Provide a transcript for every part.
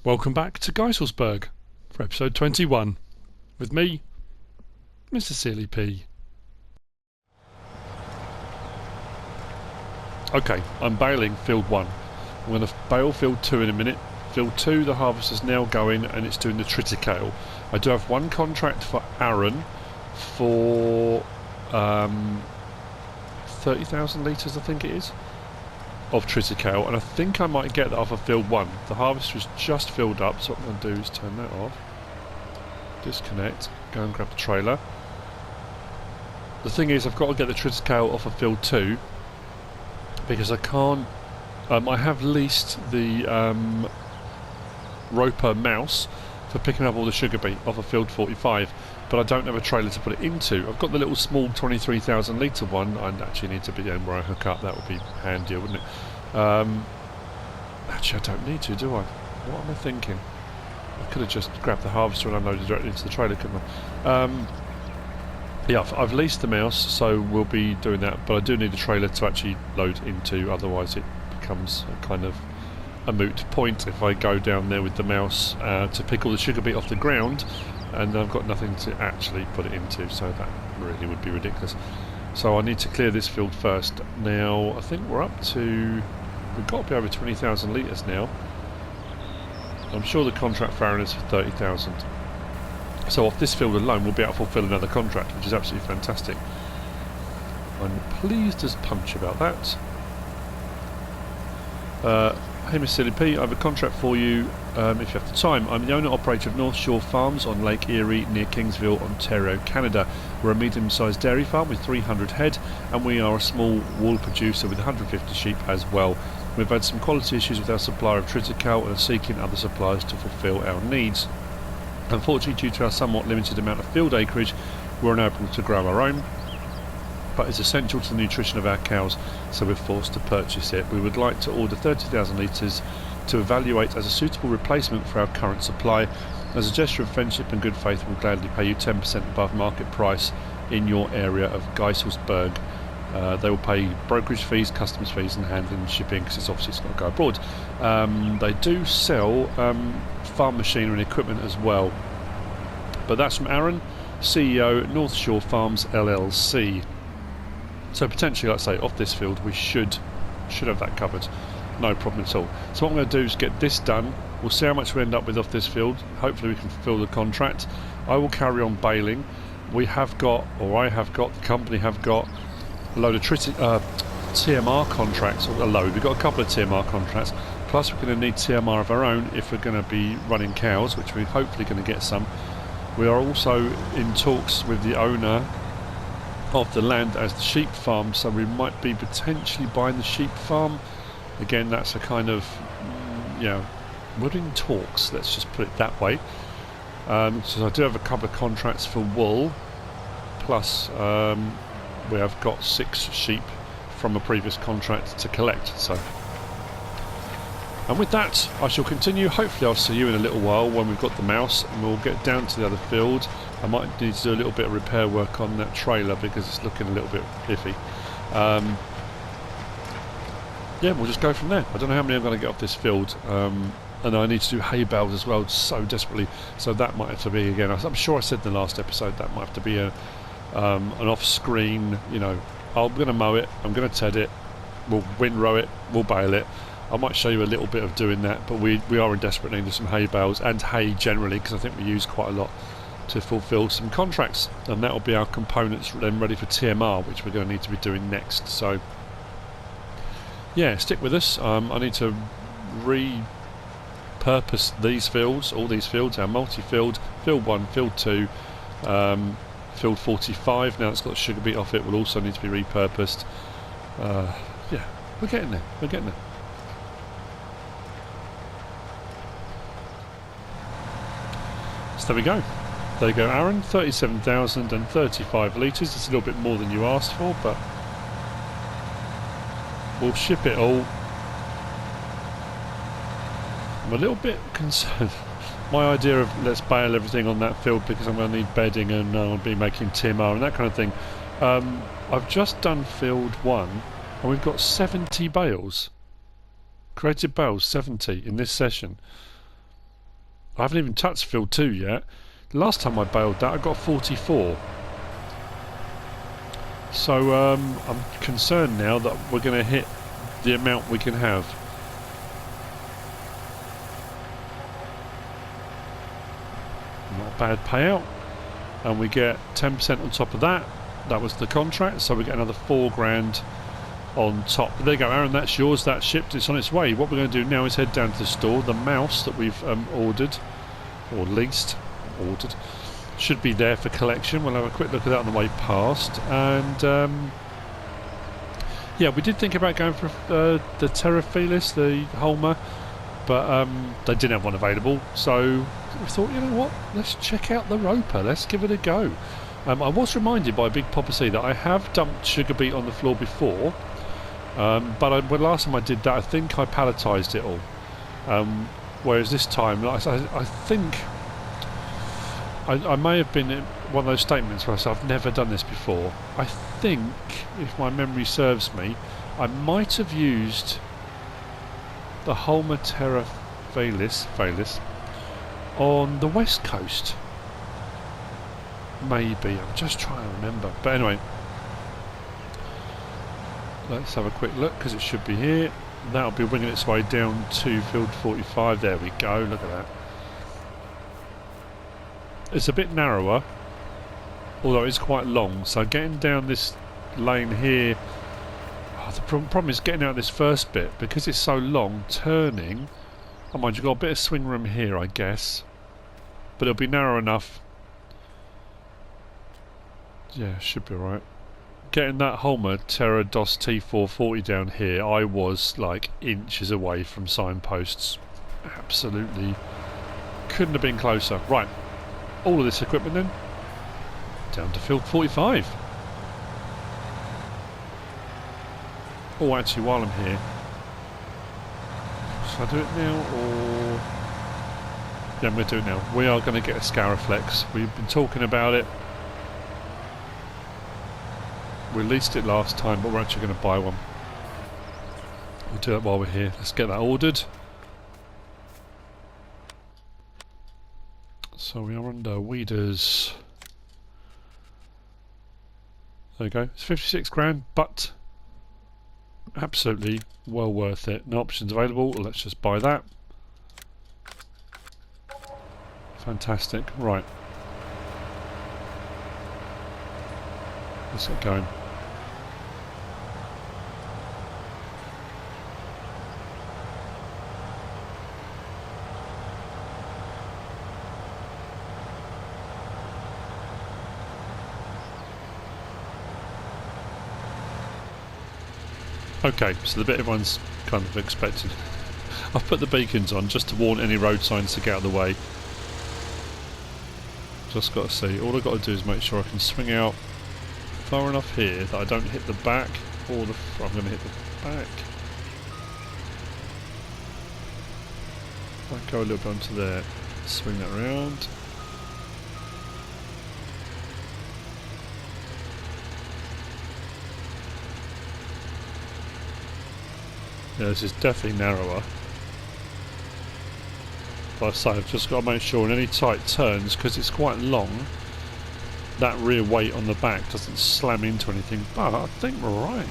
Welcome back to GEISELSBERG for episode 21 with me, MrSealyp. Okay, I'm baling field 1. I'm going to bale field 2 in a minute. Field 2, the harvest is now going and it's doing the triticale. I do have one contract for Aaron for 30,000 litres, I think it is, of triticale, and I think I might get that off of field 1. The harvest was just filled up, so what I'm going to do is turn that off, disconnect, go and grab the trailer. The thing is, I've got to get the triticale off of field 2 because I can't. I have leased the roper mouse for picking up all the sugar beet off of field 45, but I don't have a trailer to put it into. I've got the little small 23,000 litre one. I actually need to be where I hook up. That would be handier, wouldn't it? Actually, I don't need to, do I? What am I thinking? I could have just grabbed the harvester and unloaded directly into the trailer, couldn't I? Yeah, I've leased the mouse, so we'll be doing that, but I do need a trailer to actually load into, otherwise it becomes a kind of a moot point if I go down there with the mouse to pick all the sugar beet off the ground and I've got nothing to actually put it into, so that really would be ridiculous. So I need to clear this field first. Now I think we're up to, we've got to be over 20,000 litres now. I'm sure the contract for Aaron is for 30,000. So off this field alone we'll be able to fulfil another contract, which is absolutely fantastic. I'm pleased as punch about that. Hey MrSealyp, I have a contract for you if you have the time. I'm the owner-operator of North Shore Farms on Lake Erie near Kingsville, Ontario, Canada. We're a medium-sized dairy farm with 300 head and we are a small wool producer with 150 sheep as well. We've had some quality issues with our supplier of triticale and are seeking other suppliers to fulfil our needs. Unfortunately, due to our somewhat limited amount of field acreage, we're unable to grow our own, but it's essential to the nutrition of our cows, so we're forced to purchase it. We would like to order 30,000 litres to evaluate as a suitable replacement for our current supply. As a gesture of friendship and good faith, we'll gladly pay you 10% above market price in your area of GEISELSBERG. They will pay brokerage fees, customs fees and handling and shipping, because it's obviously it's got to go abroad. They do sell farm machinery and equipment as well. But that's from Aaron, CEO, North Shore Farms LLC. So potentially, like I say, off this field we should have that covered, no problem at all. So what I'm going to do is get this done. We'll see how much we end up with off this field. Hopefully we can fulfill the contract. I will carry on baling. We have got, or I have got, the company have got a load of TMR contracts, or a load. We've got a couple of TMR contracts, plus we're going to need TMR of our own if we're going to be running cows, which we're hopefully going to get some. We are also in talks with the owner of the land as the sheep farm, so we might be potentially buying the sheep farm. Again, that's a kind of, we're in talks, let's just put it that way. So I do have a couple of contracts for wool, plus we have got 6 sheep from a previous contract to collect. So, and with that I shall continue. Hopefully I'll see you in a little while when we've got the mouse and we'll get down to the other field. I might need to do a little bit of repair work on that trailer because it's looking a little bit iffy. Yeah, we'll just go from there. I don't know how many I'm going to get off this field, and I need to do hay bales as well so desperately, so that might have to be, again, I'm sure I said in the last episode, that might have to be an off-screen, I'm going to mow it, I'm going to ted it, we'll windrow it, we'll bale it. I might show you a little bit of doing that, but we are in desperate need of some hay bales and hay generally, because I think we use quite a lot to fulfill some contracts, and that will be our components then ready for TMR, which we're going to need to be doing next. So yeah, stick with us. I need to repurpose these fields, all these fields, our multi-field, field 1, field 2, field 45, now it's got sugar beet off it, will also need to be repurposed. Yeah, we're getting there, So there we go. There you go, Aaron, 37,035 litres. It's a little bit more than you asked for, but we'll ship it all. I'm a little bit concerned. My idea of let's bale everything on that field because I'm going to need bedding and I'll be making TMR and that kind of thing. I've just done field 1 and we've got 70 bales. Created bales, 70 in this session. I haven't even touched field 2 yet. The last time I baled that I got 44. So I'm concerned now that we're going to hit the amount we can have. Not a bad payout. And we get 10% on top of that. That was the contract, so we get another 4 grand on top. There you go, Aaron, that's yours, that's shipped, it's on its way. What we're going to do now is head down to the store. The mouse that we've ordered, or leased, ordered, should be there for collection. We'll have a quick look at that on the way past. And yeah, we did think about going for the Terraphelis, the Holmer, but they didn't have one available, so we thought, you know what, let's check out the Roper, let's give it a go. I was reminded by Big Papa C that I have dumped sugar beet on the floor before, but when last time I did that, I think I palletised it all. Whereas this time, I think I may have been in one of those statements where I said I've never done this before. I think, if my memory serves me, I might have used the Holmer Terraphelis on the west coast. Maybe, I'm just trying to remember. But anyway, let's have a quick look, because it should be here. That'll be winging its way down to field 45. There we go, look at that. It's a bit narrower, although it's quite long, so getting down this lane here, the problem is getting out this first bit, because it's so long, turning, oh mind, you've got a bit of swing room here, I guess, but it'll be narrow enough. Yeah, should be alright. Getting that Holmer Terra DOS T440 down here, I was like inches away from signposts. Absolutely couldn't have been closer. Right, all of this equipment then, down to field 45. Oh, actually, while I'm here, should I do it now or... Yeah, I'm going to do it now. We are going to get a Scariflex. We've been talking about it. We leased it last time, but we're actually going to buy one. We'll do that while we're here. Let's get that ordered. So we are under Weeders. There we go. It's 56 grand, but absolutely well worth it. No options available. Let's just buy that. Fantastic. Right. Let's get going. Okay, so the bit everyone's kind of expected. I've put the beacons on just to warn any road signs to get out of the way. Just got to see. All I've got to do is make sure I can swing out far enough here that I don't hit the back or the front. I'm going to hit the back. If I go a little bit onto there, swing that around. Yeah, this is definitely narrower. But I say, I've just got to make sure in any tight turns, because it's quite long, that rear weight on the back doesn't slam into anything. But I think we're right.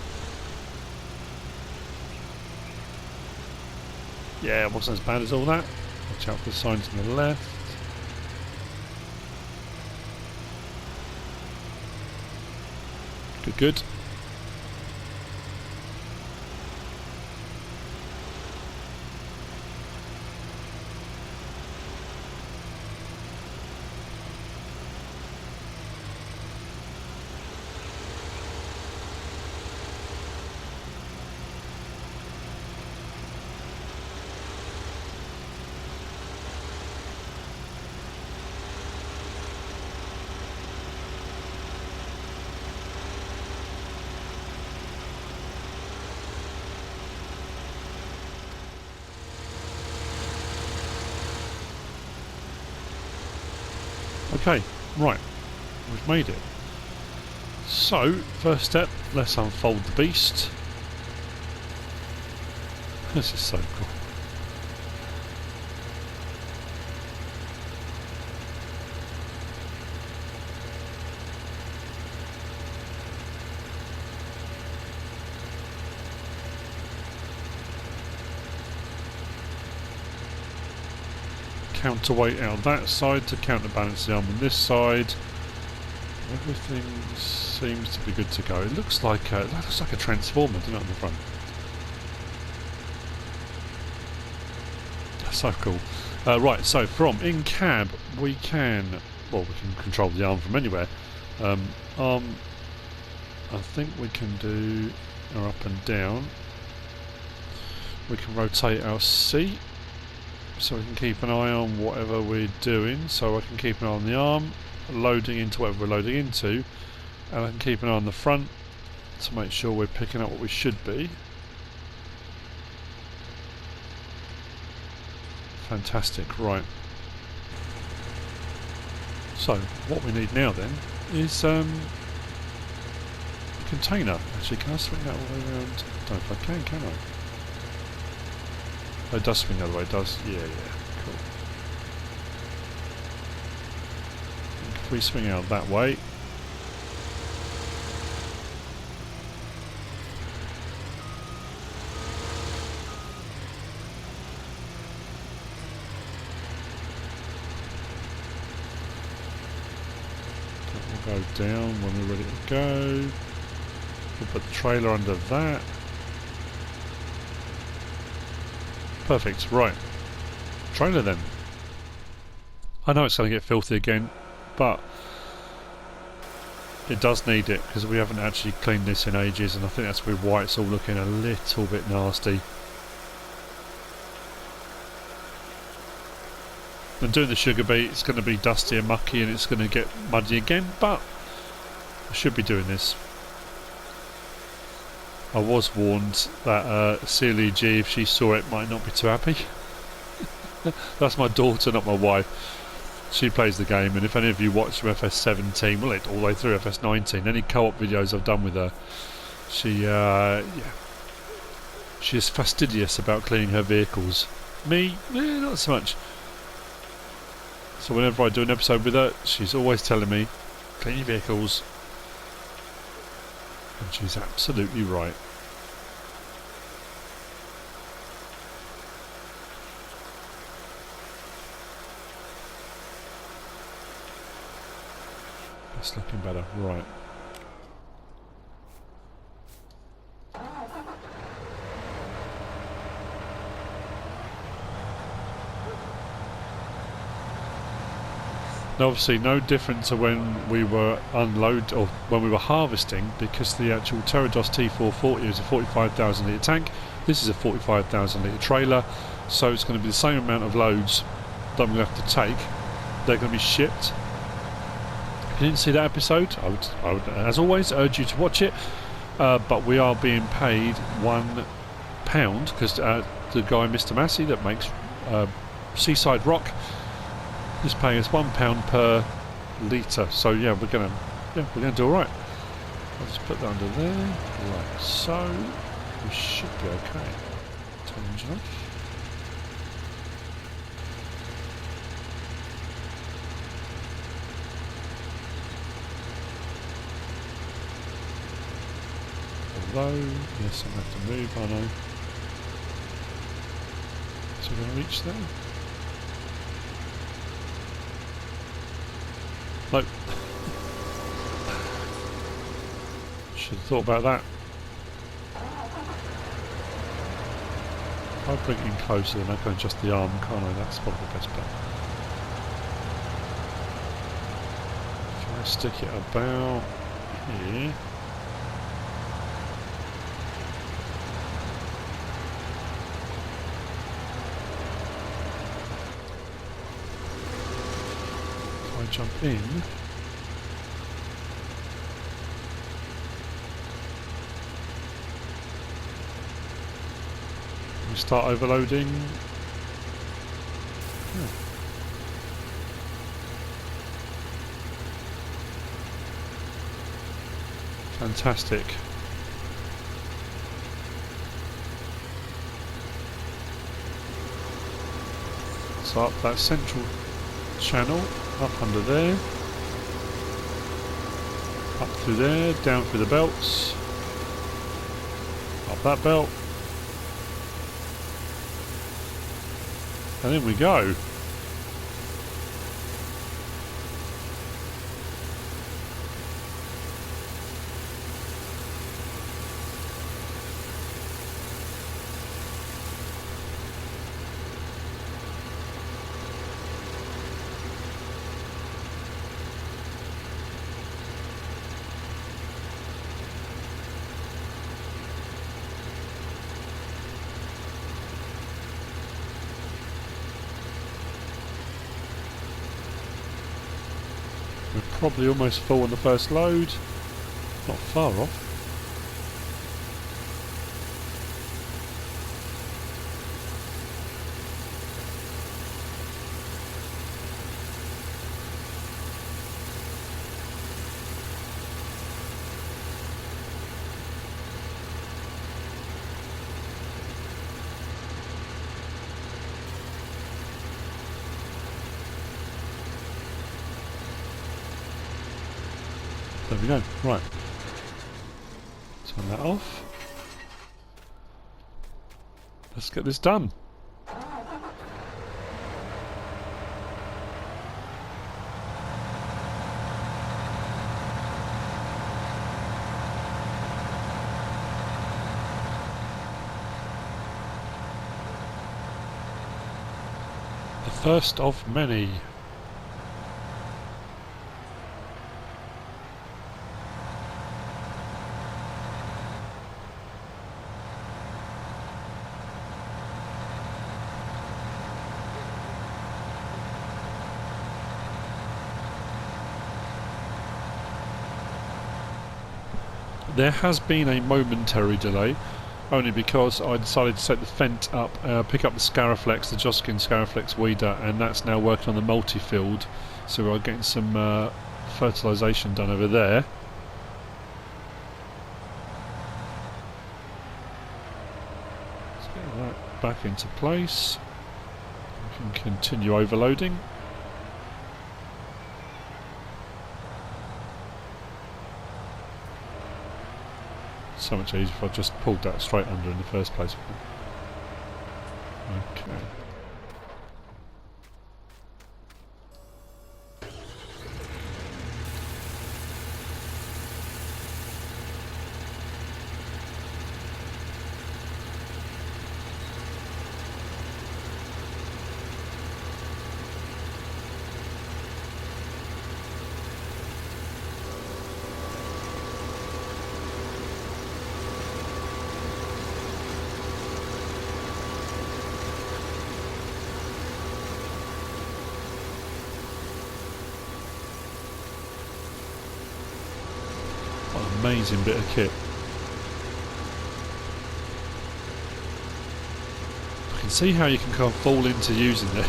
Yeah, it wasn't as bad as all that. Watch out for the signs on the left. Good, good. Okay, right, we've made it. So, first step, let's unfold the beast. This is so cool. counterweight out that side to counterbalance the arm on this side. Everything seems to be good to go. It looks like a transformer, doesn't it, on the front? That's so cool. Right, so from in cab we can control the arm from anywhere. Arm, I think we can do our up and down. We can rotate our seat so we can keep an eye on whatever we're doing. So I can keep an eye on the arm, loading into whatever we're loading into, and I can keep an eye on the front to make sure we're picking up what we should be. Fantastic, right. So what we need now then is a container. Actually, can I swing that all the way around? I don't know if I can I? Oh, it does swing the other way, it does. Yeah, cool. If we swing out that way, that will go down when we're ready to go. We'll put the trailer under that. Perfect, right. Trailer then. I know it's going to get filthy again, but it does need it because we haven't actually cleaned this in ages, and I think that's why it's all looking a little bit nasty. And doing the sugar beet, it's going to be dusty and mucky and it's going to get muddy again, but I should be doing this. I was warned that Sealyp, if she saw it, might not be too happy. That's my daughter, not my wife. She plays the game, and if any of you watch from FS17, well, all the way through FS19, any co-op videos I've done with her, she is fastidious about cleaning her vehicles. Me, not so much. So whenever I do an episode with her, she's always telling me, clean your vehicles. And she's absolutely right. That's looking better, right. Now obviously no different to when we were or when we were harvesting, because the actual Pterodos T440 is a 45,000 litre tank. This is a 45,000 litre trailer, so it's going to be the same amount of loads that I'm going to have to take. They're going to be shipped. If you didn't see that episode, I would as always urge you to watch it, but we are being paid £1 because the guy Mr Massey that makes Seaside Rock is paying us £1 per litre, so yeah, we're gonna do all right. I'll just put that under there, like so. We should be okay. Turn the engine off. Although, yes, I'm gonna have to move, I know. So we're gonna reach there. Nope. Should have thought about that. If I bring it in closer, then I can adjust the arm, can't I? That's probably the best bet. If I stick it about here. Jump in. We start overloading. Yeah. Fantastic. So up that central channel, up under there, up through there, down through the belts, up that belt, and in we go. We're probably almost full on the first load. Not far off. There we go. Right. Turn that off. Let's get this done. The first of many. There has been a momentary delay, only because I decided to set the Fent up, pick up the Scaraflex, the Joskin Scaraflex weeder, and that's now working on the multi-field, so we're getting some fertilisation done over there. Let's get that back into place. We can continue overloading. So much easier if I just pulled that straight under in the first place. Okay. Amazing bit of kit. I can see how you can kind of fall into using it,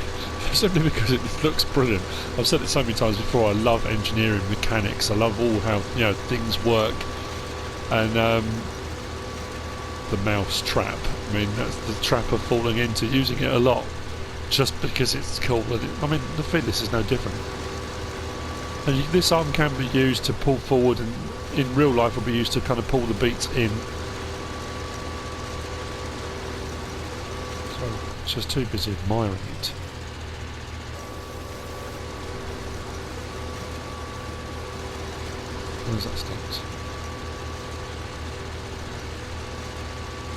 simply because it looks brilliant. I've said it so many times before, I love engineering mechanics, I love all how things work, and the mouse trap, I mean that's the trap of falling into using it a lot, just because it's cool. I mean the Fearless is no different. And this arm can be used to pull forward, and in real life will be used to kind of pull the beats in. So it's just too busy admiring it. Where's that start?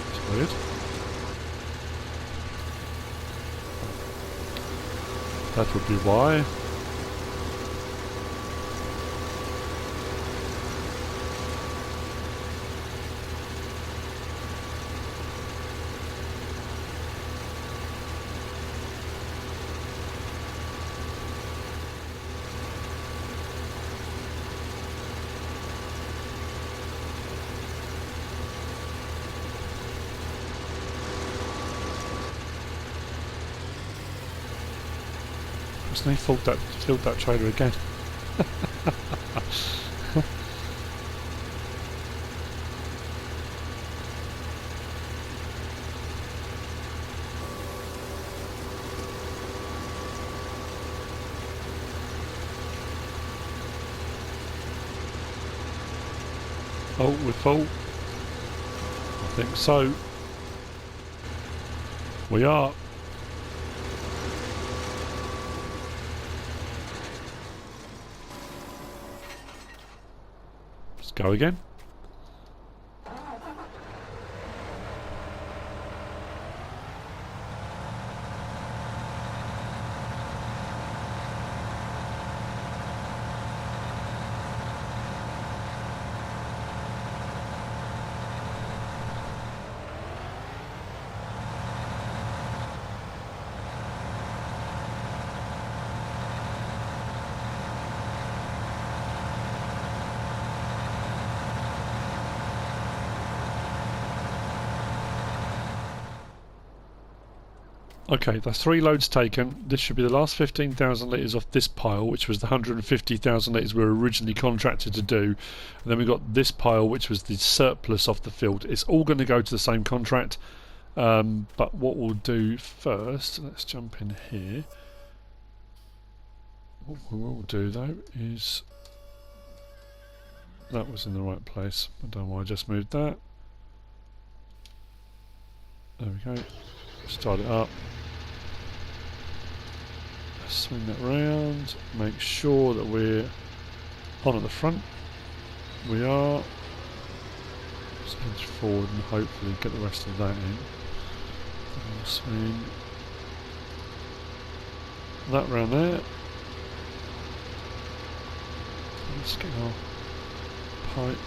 It's weird. That would be why. They filled that trailer again. Oh, we're full. I think so. We are. Go again. Okay, that's 3 loads taken. This should be the last 15,000 litres off this pile, which was the 150,000 litres we were originally contracted to do. And then we got this pile, which was the surplus off the field. It's all going to go to the same contract. But what we'll do first, let's jump in here. What we will do though is, that was in the right place. I don't know why I just moved that. There we go. Start it up. Swing that round. Make sure that we're on at the front. We are. Just edge forward and hopefully get the rest of that in. Swing that round there. Let's get our pipe.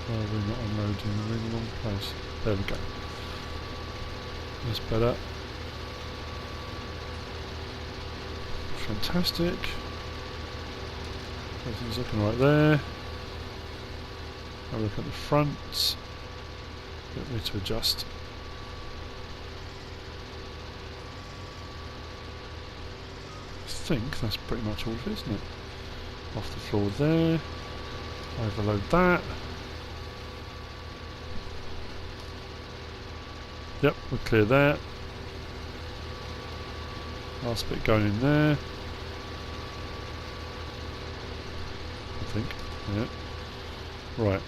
Oh, we're not unloading, we're in the wrong place. There we go. That's better. Fantastic. Everything's looking right there. Have a look at the front. Get me to adjust. I think that's pretty much all of it, isn't it? Off the floor there. Overload that. Yep, we're clear there. Last bit going in there. I think. Yeah. Right.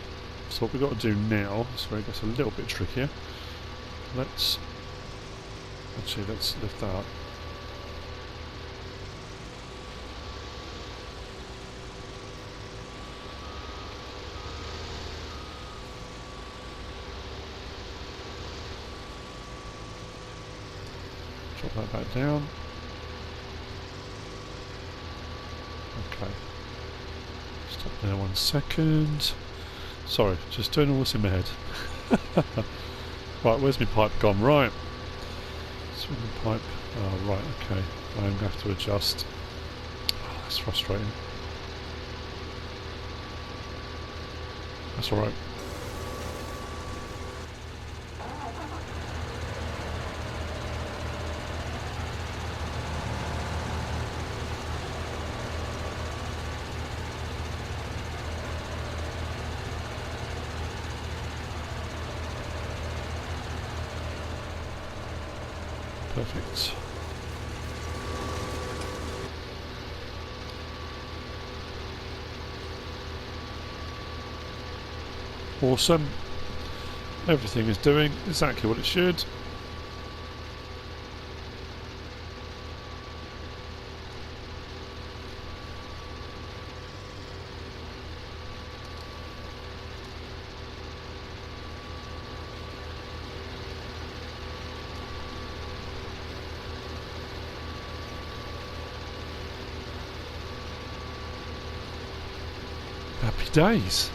So what we've got to do now is where it gets a little bit trickier. Let's lift that up. Drop that back down. Okay. Stop there 1 second. Sorry, just doing all this in my head. Right, where's my pipe gone? Right. Swing the pipe. Oh, right, okay. I'm going to have to adjust. Oh, that's frustrating. That's alright. Perfect. Awesome. Everything is doing exactly what it should. Happy days.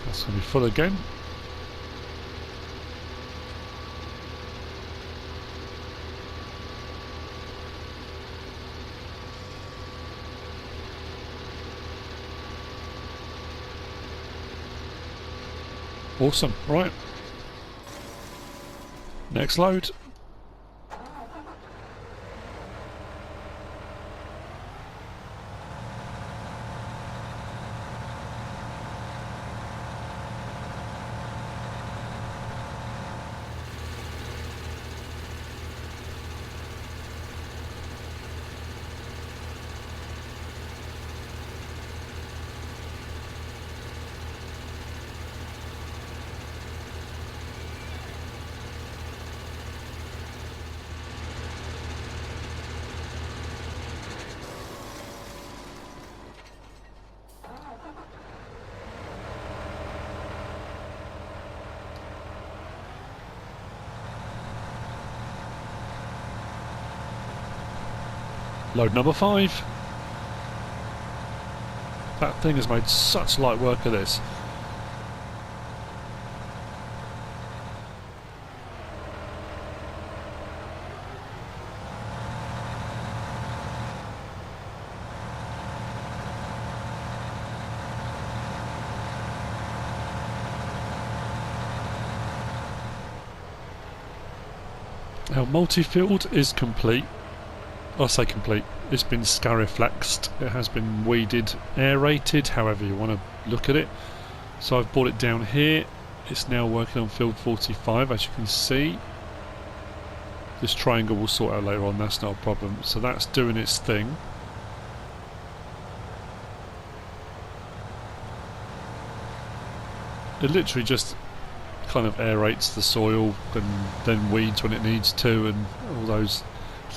That's going to be full again. Awesome. Right. Next load. Load number 5. That thing has made such light work of this. Our multi-field is complete. I say complete. It's been scariflaxed. It has been weeded, aerated, however you want to look at it. So I've brought it down here. It's now working on field 45, as you can see. This triangle will sort out later on, that's not a problem. So that's doing its thing. It literally just kind of aerates the soil and then weeds when it needs to and all those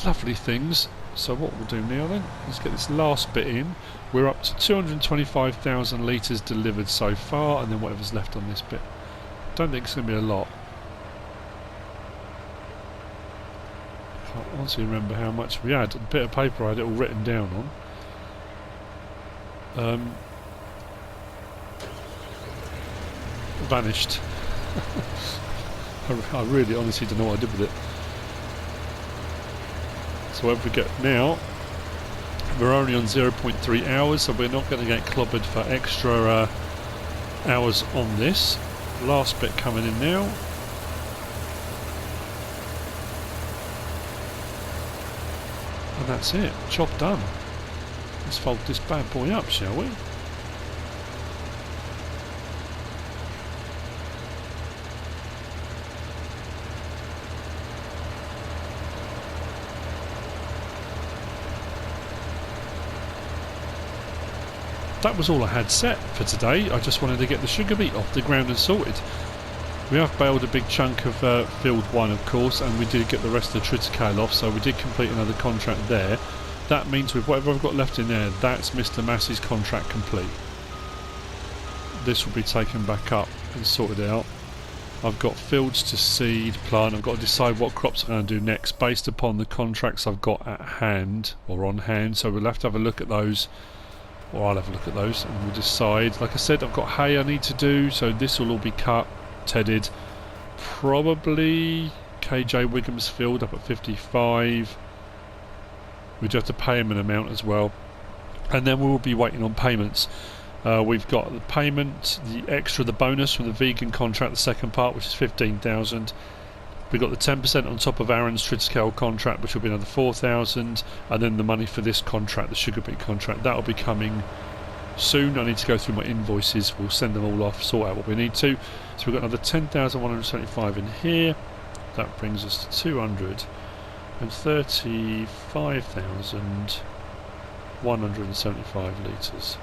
lovely things. So what we'll do now then, let's get this last bit in. We're up to 225,000 litres delivered so far, and then whatever's left on this bit. Don't think it's going to be a lot. I can't honestly remember how much we had. A bit of paper I had it all written down on. Vanished. I really honestly don't know what I did with it. So whatever we get now, we're only on 0.3 hours, so we're not going to get clobbered for extra hours on this. Last bit coming in now. And that's it. Job done. Let's fold this bad boy up, shall we? That was all I had set for today. I just wanted to get the sugar beet off the ground and sorted. We have baled a big chunk of field 1 of course, and we did get the rest of the triticale off, so we did complete another contract there. That means with whatever I've got left in there, that's Mr. Massey's contract complete. This will be taken back up and sorted out. I've got fields to seed, plant. I've got to decide what crops I'm going to do next based upon the contracts I've got at hand or on hand, so we'll have to have a look at those. Or I'll have a look at those and we'll decide. Like I said, I've got hay I need to do, so this will all be cut, tedded. Probably KJ Wigham's field up at 55. We do have to pay him an amount as well. And then we will be waiting on payments. We've got the payment, the extra, the bonus from the vegan contract, the second part, which is 15,000. We've got the 10% on top of Aaron's triticale contract, which will be another 4,000, and then the money for this contract, the sugar beet contract, that will be coming soon. I need to go through my invoices, we'll send them all off, sort out what we need to. So we've got another 10,175 in here. That brings us to 235,175 litres.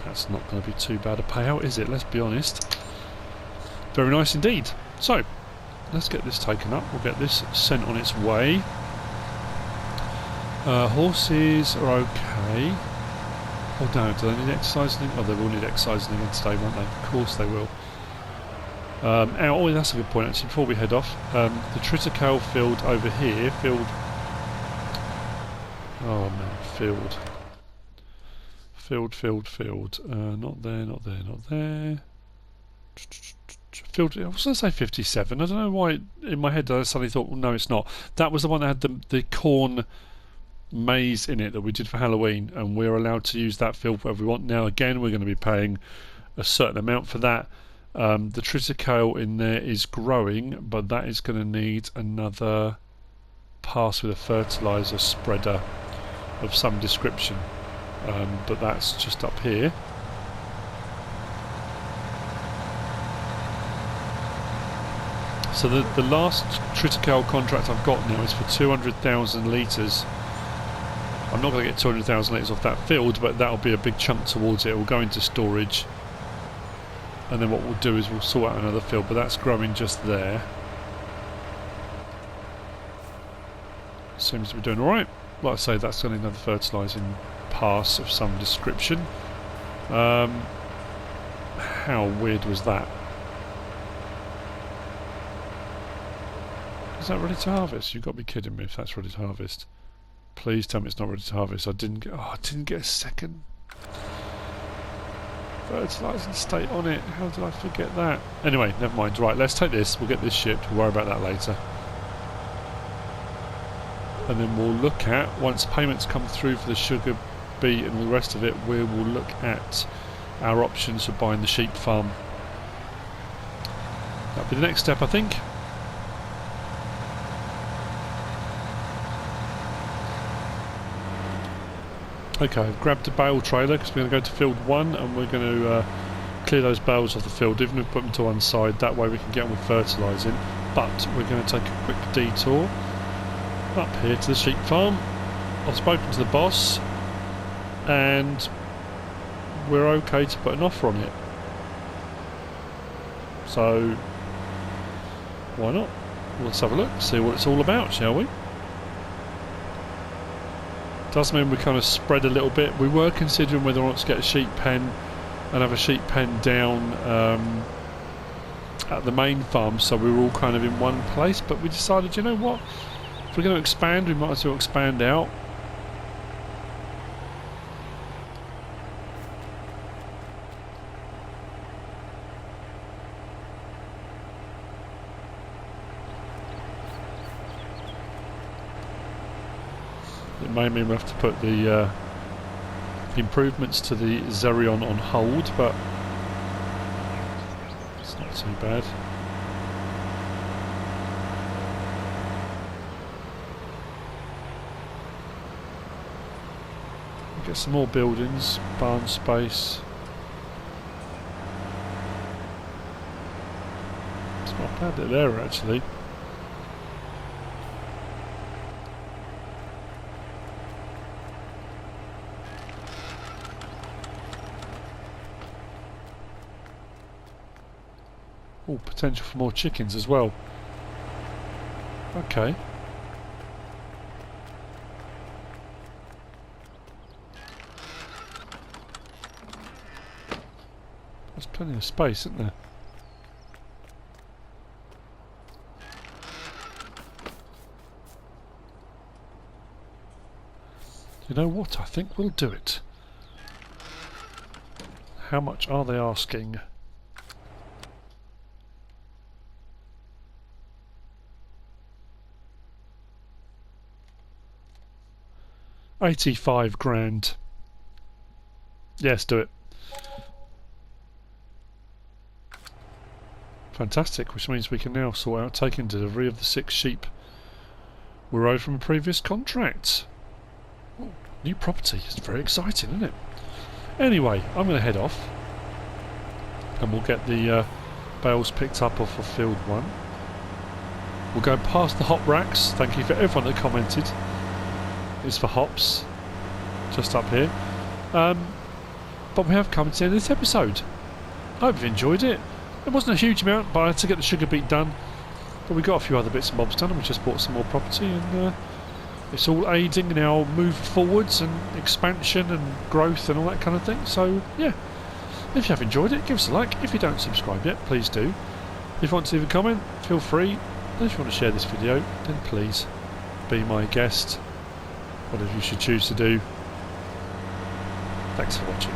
That's not going to be too bad a payout, is it? Let's be honest. Very nice indeed. So, let's get this taken up. We'll get this sent on its way. Horses are okay. Oh no, do they need exercising? Oh, they will need exercising again today, won't they? Of course they will. Oh, that's a good point actually. Before we head off, the triticale field over here, field. Oh man, field. Field. Not there. Field. I was going to say 57. I don't know why in my head I suddenly thought, well, no, it's not. That was the one that had the corn maze in it that we did for Halloween, and we're allowed to use that field wherever we want. Now, again, we're going to be paying a certain amount for that. The triticale in there is growing, but that is going to need another pass with a fertiliser spreader of some description. But that's just up here. So the last triticale contract I've got now is for 200,000 litres. I'm not going to get 200,000 litres off that field, but that'll be a big chunk towards it. It will go into storage, and then what we'll do is we'll sort out another field, but that's growing just there. Seems to be doing alright. Like I say, that's going to need another fertilising pass of some description. How weird was that? Is that ready to harvest? You've got to be kidding me if that's ready to harvest. Please tell me it's not ready to harvest. I didn't get a second fertilising state on it. How did I forget that? Anyway, never mind. Right, let's take this. We'll get this shipped. We'll worry about that later. And then we'll look at, once payments come through for the sugar beet and all the rest of it, we will look at our options for buying the sheep farm. That'll be the next step, I think. Okay, I've grabbed a bale trailer because we're going to go to field 1 and we're going to clear those bales off the field, even if we put them to one side, that way we can get on with fertilising. But we're going to take a quick detour up here to the sheep farm. I've spoken to the boss and we're okay to put an offer on it. So why not? Let's have a look, see what it's all about, shall we? Does mean we kind of spread a little bit. We were considering whether or not to get a sheep pen and have a sheep pen down at the main farm, so we were all kind of in one place, but we decided, you know what, if we're going to expand, we might as well expand out. It may mean we have to put the improvements to the Xerion on hold, but it's not too bad. Get some more buildings, barn space. It's not a bad little area actually. Oh, potential for more chickens as well. Okay. There's plenty of space, isn't there? You know what? I think we'll do it. How much are they asking? $85 grand. Yes, do it. Fantastic, which means we can now sort out taking delivery of the 6 sheep we owed from a previous contract. Ooh, new property. It's very exciting, isn't it? Anyway, I'm going to head off and we'll get the bales picked up off of field 1. We'll go past the hop racks. Thank you for everyone that commented. It's for hops, just up here. But we have come to the end of this episode. I hope you've enjoyed it. It wasn't a huge amount, but I had to get the sugar beet done. But we got a few other bits and bobs done, and we just bought some more property, and it's all aiding in our move forwards and expansion and growth and all that kind of thing. So yeah, if you have enjoyed it, give us a like. If you don't subscribe yet, please do. If you want to leave a comment, feel free. And if you want to share this video, then please be my guest. Whatever you should choose to do. Thanks for watching.